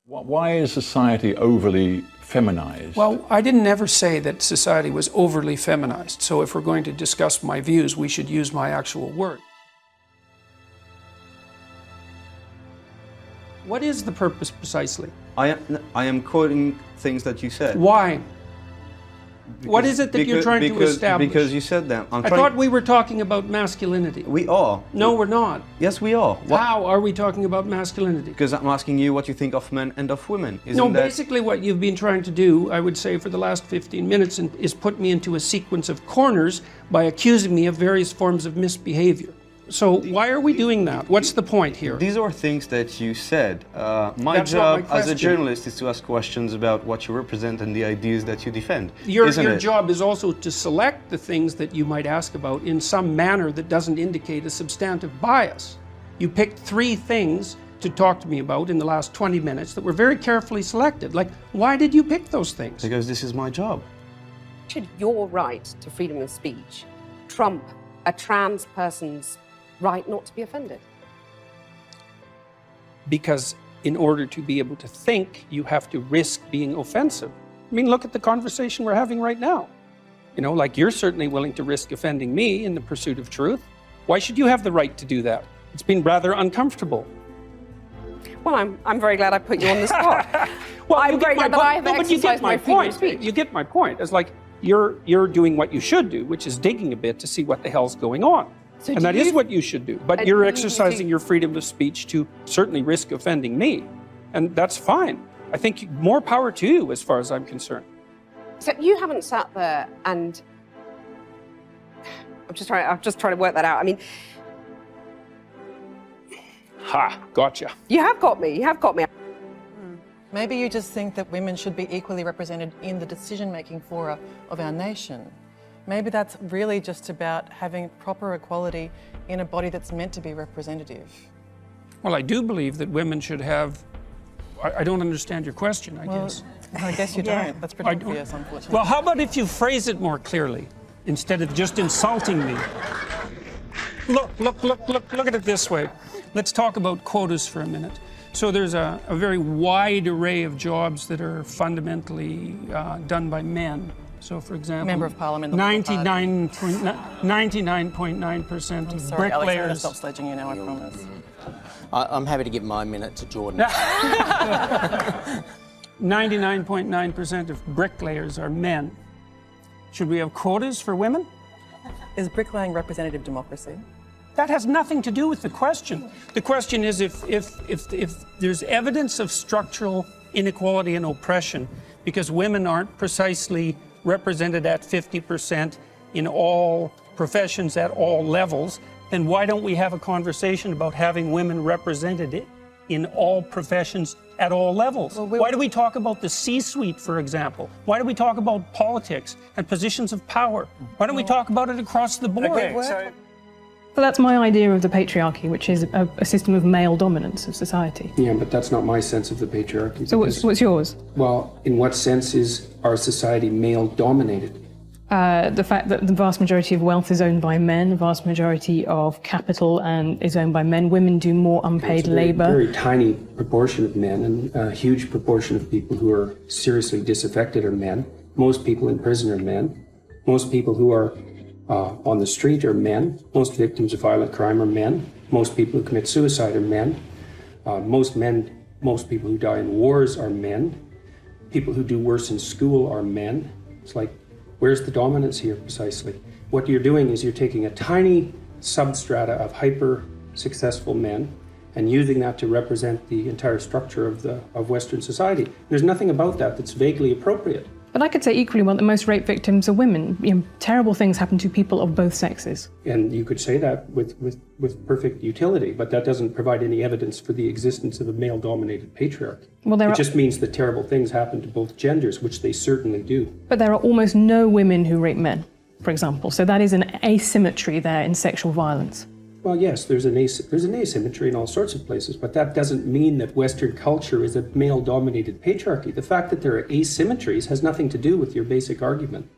Why is society overly feminized? Well, I didn't ever say that society was overly feminized. So if we're going to discuss my views, we should use my actual word. What is the purpose precisely? I am quoting things that you said. Why? What is it that you're trying to establish? Because you said them. I thought we were talking about masculinity. We are. No, we're not. Yes, we are. How are we talking about masculinity? Because I'm asking you what you think of men and of women. Basically what you've been trying to do, I would say, for the last 15 minutes is put me into a sequence of corners by accusing me of various forms of misbehavior. So why are we doing that? What's the point here? These are things that you said. My job as a journalist is to ask questions about what you represent and the ideas that you defend. Your job is also to select the things that you might ask about in some manner that doesn't indicate a substantive bias. You picked 3 things to talk to me about in the last 20 minutes that were very carefully selected. Like, why did you pick those things? Because this is my job. Should your right to freedom of speech trump a trans person's right not to be offended? Because in order to be able to think, you have to risk being offensive. I mean, look at the conversation we're having right now. You know, like, you're certainly willing to risk offending me in the pursuit of truth. Why should you have the right to do that? It's been rather uncomfortable. Well, I'm very glad I put you on the spot. Well, I'm very glad that I have exercised my freedom of speech. You get my point. It's like, you're doing what you should do, which is digging a bit to see what the hell's going on. So and that is what you should do. But you're exercising your freedom of speech to certainly risk offending me. And that's fine. I think more power to you as far as I'm concerned. So you haven't sat there and... I'm just trying to work that out. I mean... Ha, gotcha. You have got me, you have got me. Maybe you just think that women should be equally represented in the decision-making fora of our nation. Maybe that's really just about having proper equality in a body that's meant to be representative. Well, I do believe that women should have... I don't understand your question, I guess. I guess you don't. That's pretty obvious, unfortunately. Well, how about if you phrase it more clearly, instead of just insulting me? Look at it this way. Let's talk about quotas for a minute. So there's a very wide array of jobs that are fundamentally done by men. So, for example, Member of Parliament, 99.9% of bricklayers. Stop sledging you now, I promise. I'm happy to give my minute to Jordan. 99.9% of bricklayers are men. Should we have quotas for women? Is bricklaying representative democracy? That has nothing to do with the question. The question is if there's evidence of structural inequality and oppression because women aren't precisely represented at 50% in all professions at all levels, then why don't we have a conversation about having women represented in all professions at all levels? Well, why do we talk about the C-suite, for example? Why do we talk about politics and positions of power? Why don't we talk about it across the board? Okay, so that's my idea of the patriarchy, which is a system of male dominance of society. Yeah, but that's not my sense of the patriarchy. So what's yours? Well, in what sense is our society male-dominated? The fact that the vast majority of wealth is owned by men, the vast majority of capital is owned by men. Women do more unpaid labour. A very tiny proportion of men, and a huge proportion of people who are seriously disaffected are men. Most people in prison are men. Most people who are on the street are men. Most victims of violent crime are men. Most people who commit suicide are men. Most people who die in wars are men. People who do worse in school are men. It's like, where's the dominance here precisely? What you're doing is you're taking a tiny substrata of hyper-successful men and using that to represent the entire structure of Western society. There's nothing about that that's vaguely appropriate. But I could say equally well that most rape victims are women. You know, terrible things happen to people of both sexes. And you could say that with perfect utility, but that doesn't provide any evidence for the existence of a male-dominated patriarchy. Well, it just means that terrible things happen to both genders, which they certainly do. But there are almost no women who rape men, for example. So that is an asymmetry there in sexual violence. Well, yes, there's an asymmetry in all sorts of places, but that doesn't mean that Western culture is a male-dominated patriarchy. The fact that there are asymmetries has nothing to do with your basic argument.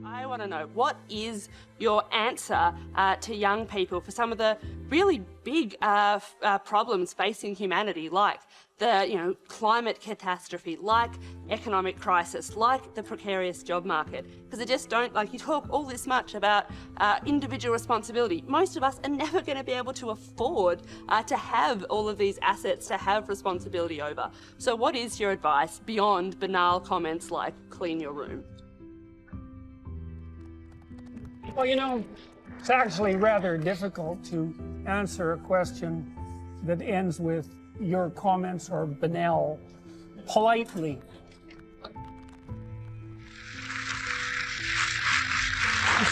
I want to know, what is your answer to young people for some of the really big problems facing humanity, like the climate catastrophe, like economic crisis, like the precarious job market? Because I just don't, like, you talk all this much about individual responsibility. Most of us are never going to be able to afford to have all of these assets to have responsibility over. So what is your advice beyond banal comments like clean your room? Well, it's actually rather difficult to answer a question that ends with your comments are banal politely.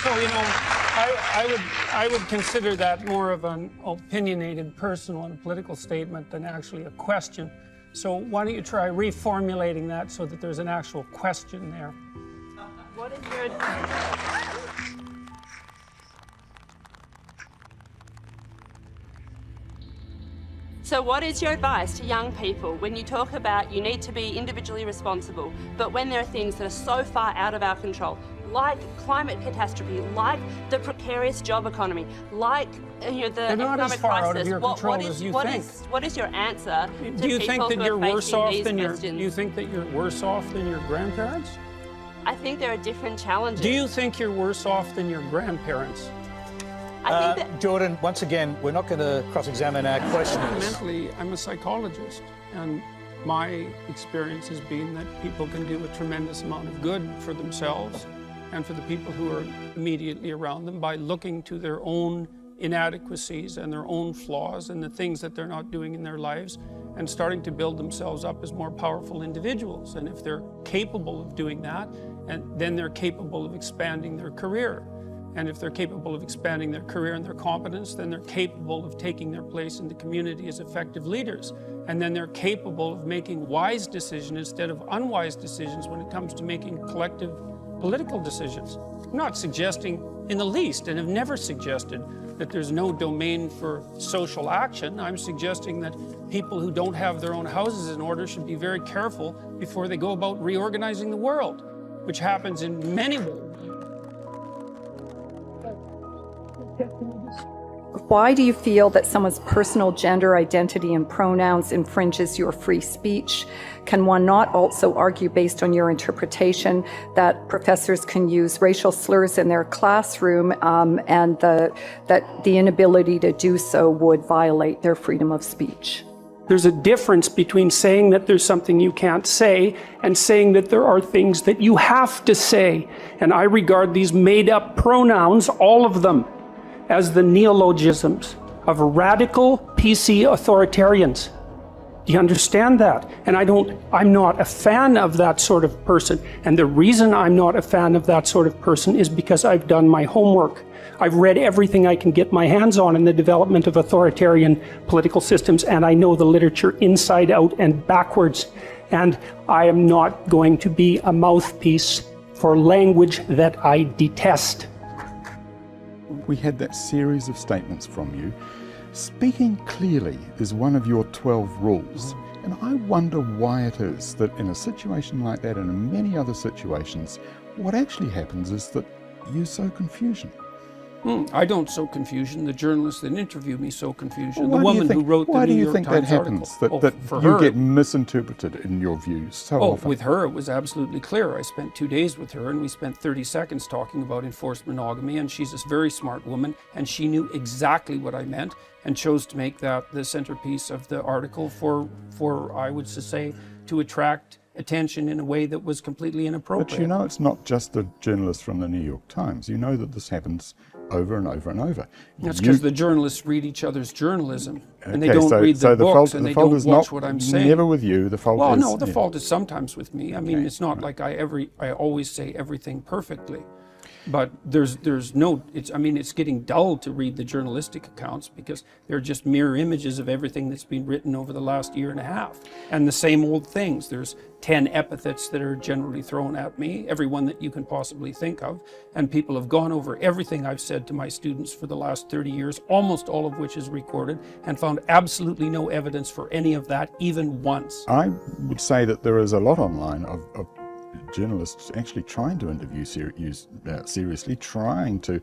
So, I would consider that more of an opinionated personal and political statement than actually a question. So why don't you try reformulating that so that there's an actual question there? What is your... So what is your advice to young people when you talk about you need to be individually responsible, but when there are things that are so far out of our control, like climate catastrophe, like the precarious job economy, like the economic crisis, what is your answer to Do you think that you're worse off than Do you think that you're worse off than your grandparents? I think there are different challenges. Do you think you're worse off than your grandparents? I think that... Jordan, once again, we're not going to cross-examine our questioners. Fundamentally, I'm a psychologist, and my experience has been that people can do a tremendous amount of good for themselves and for the people who are immediately around them by looking to their own inadequacies and their own flaws and the things that they're not doing in their lives and starting to build themselves up as more powerful individuals. And if they're capable of doing that, then they're capable of expanding their career. And if they're capable of expanding their career and their competence, then they're capable of taking their place in the community as effective leaders. And then they're capable of making wise decisions instead of unwise decisions when it comes to making collective political decisions. I'm not suggesting in the least, and have never suggested, that there's no domain for social action. I'm suggesting that people who don't have their own houses in order should be very careful before they go about reorganizing the world, which happens in many ways. Why do you feel that someone's personal gender identity and pronouns infringes your free speech? Can one not also argue, based on your interpretation, that professors can use racial slurs in their classroom and that the inability to do so would violate their freedom of speech? There's a difference between saying that there's something you can't say and saying that there are things that you have to say. And I regard these made-up pronouns, all of them, as the neologisms of radical PC authoritarians. Do you understand that? And I'm not a fan of that sort of person. And the reason I'm not a fan of that sort of person is because I've done my homework. I've read everything I can get my hands on in the development of authoritarian political systems, and I know the literature inside out and backwards. And I am not going to be a mouthpiece for language that I detest. We had that series of statements from you. Speaking clearly is one of your 12 rules. And I wonder why it is that in a situation like that and in many other situations, what actually happens is that you sow confusion. I don't sow confusion. The journalists that interview me sow confusion. Well, the woman who wrote the New York Times Why do you think that happens? That you get misinterpreted in your views so often? With her, it was absolutely clear. I spent 2 days with her, and we spent 30 seconds talking about enforced monogamy, and she's a very smart woman, and she knew exactly what I meant, and chose to make that the centerpiece of the article for I would say, to attract attention in a way that was completely inappropriate. But you know it's not just the journalist from the New York Times. You know that this happens over and over and over. That's because the journalists read each other's journalism, and they don't read the books, and they don't watch what I'm saying. Never with you. The fault is... Well, no, the fault is sometimes with me. I mean, it's not like I always say everything perfectly. But there's no, it's getting dull to read the journalistic accounts because they're just mirror images of everything that's been written over the last year and a half. And the same old things. There's 10 epithets that are generally thrown at me, every one that you can possibly think of. And people have gone over everything I've said to my students for the last 30 years, almost all of which is recorded, and found absolutely no evidence for any of that, even once. I would say that there is a lot online of journalists actually trying to interview you seriously, trying to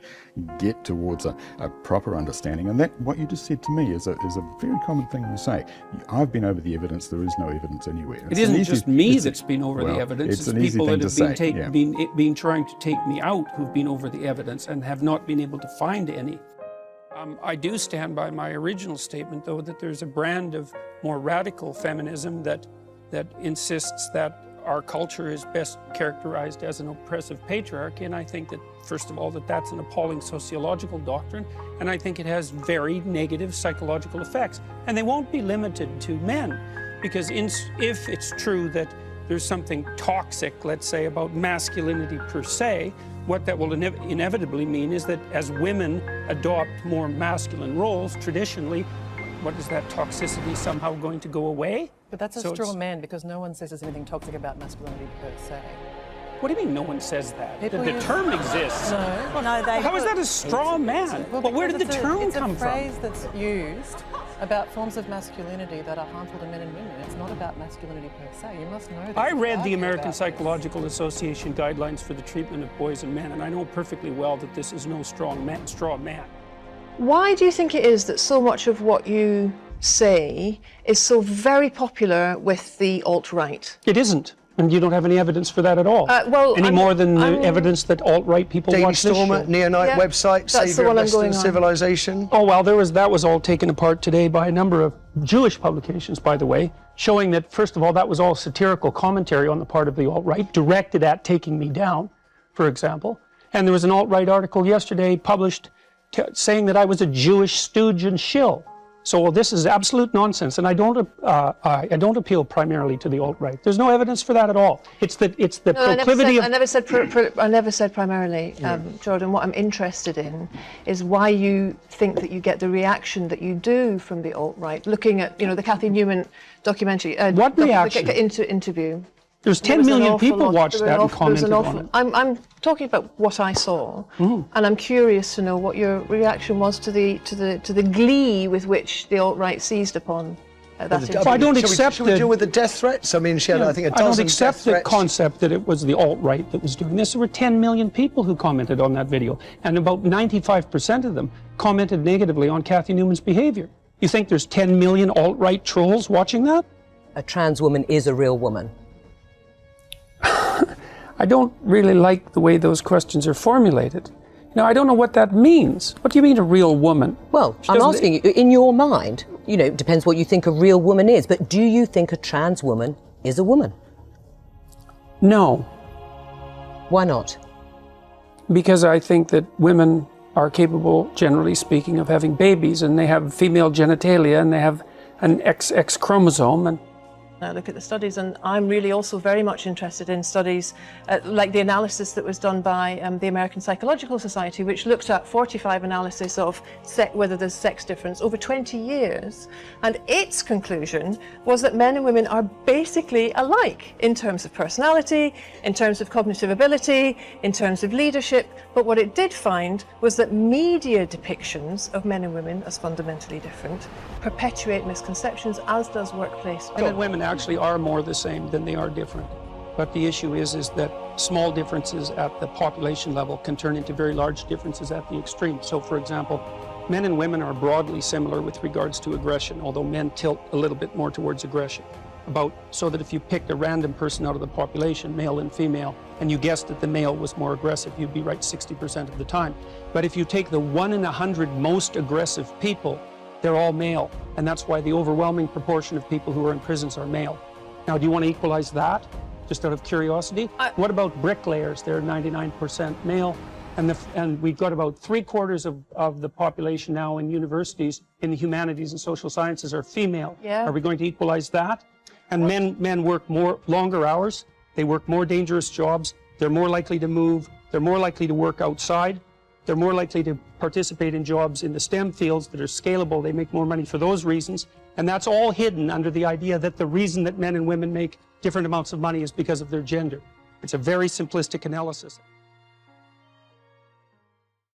get towards a proper understanding. And that, what you just said to me, is a very common thing you say. I've been over the evidence, there is no evidence anywhere. It isn't just me that's been over the evidence, it's people that have been trying to take me out who've been over the evidence and have not been able to find any. I do stand by my original statement, though, that there's a brand of more radical feminism that insists that our culture is best characterized as an oppressive patriarchy, and I think that, first of all, that's an appalling sociological doctrine, and I think it has very negative psychological effects. And they won't be limited to men, because if it's true that there's something toxic, let's say, about masculinity per se, what that will inevitably mean is that as women adopt more masculine roles, traditionally, what is that toxicity somehow going to go away? But that's a straw man, because no one says there's anything toxic about masculinity per se. What do you mean no one says that? The term exists. No. How is that a straw man? Well, where did the term come from? It's a phrase that's used about forms of masculinity that are harmful to men and women. It's not about masculinity per se. You must know that. I read the American Psychological Association guidelines for the treatment of boys and men, and I know perfectly well that this is no straw man. Why do you think it is that so much of what you say is so very popular with the alt-right? It isn't. And you don't have any evidence for that at all. More than the evidence that alt-right people watch this show. Neonite website, Saviour of Western Civilization. Oh, well, that was all taken apart today by a number of Jewish publications, by the way, showing that, first of all, that was all satirical commentary on the part of the alt-right, directed at taking me down, for example. And there was an alt-right article yesterday published saying that I was a Jewish stooge and shill. So this is absolute nonsense, and I don't appeal primarily to the alt-right. There's no evidence for that at all. It's the proclivity of... I never said primarily, Jordan. What I'm interested in is why you think that you get the reaction that you do from the alt-right. Looking at, the Cathy Newman documentary. What reaction? Interview. There's 10 million people watched that and commented on it. I'm talking about what I saw, and I'm curious to know what your reaction was to the glee with which the alt-right seized upon that interview. I don't accept. Should we deal with the death threats? I mean, she had, I think, a dozen. I don't accept the concept that it was the alt-right that was doing this. There were 10 million people who commented on that video, and about 95% of them commented negatively on Cathy Newman's behavior. You think there's 10 million alt-right trolls watching that? A trans woman is a real woman. I don't really like the way those questions are formulated. I don't know what that means. What do you mean a real woman? Well, I'm asking you, in your mind, it depends what you think a real woman is, but do you think a trans woman is a woman? No. Why not? Because I think that women are capable, generally speaking, of having babies, and they have female genitalia, and they have an XX chromosome, and I look at the studies, and I'm really also very much interested in studies like the analysis that was done by the American Psychological Society, which looked at 45 analysis of whether there's sex difference over 20 years. And its conclusion was that men and women are basically alike in terms of personality, in terms of cognitive ability, in terms of leadership. But what it did find was that media depictions of men and women as fundamentally different perpetuate misconceptions, as does workplace. Men and women actually are more the same than they are different. But the issue is that small differences at the population level can turn into very large differences at the extreme. So, for example, men and women are broadly similar with regards to aggression, although men tilt a little bit more towards aggression. So that if you picked a random person out of the population, male and female, and you guessed that the male was more aggressive, you'd be right 60% of the time. But if you take the 1 in 100 most aggressive people, they're all male, and that's why the overwhelming proportion of people who are in prisons are male. Now, do you want to equalize that, just out of curiosity? What about bricklayers? They're 99% male, and we've got about 3/4 of the population now in universities, in the humanities and social sciences, are female. Yeah. Are we going to equalize that? And men work longer hours, they work more dangerous jobs, they're more likely to move, they're more likely to work outside, they're more likely to participate in jobs in the STEM fields that are scalable. They make more money for those reasons. And that's all hidden under the idea that the reason that men and women make different amounts of money is because of their gender. It's a very simplistic analysis.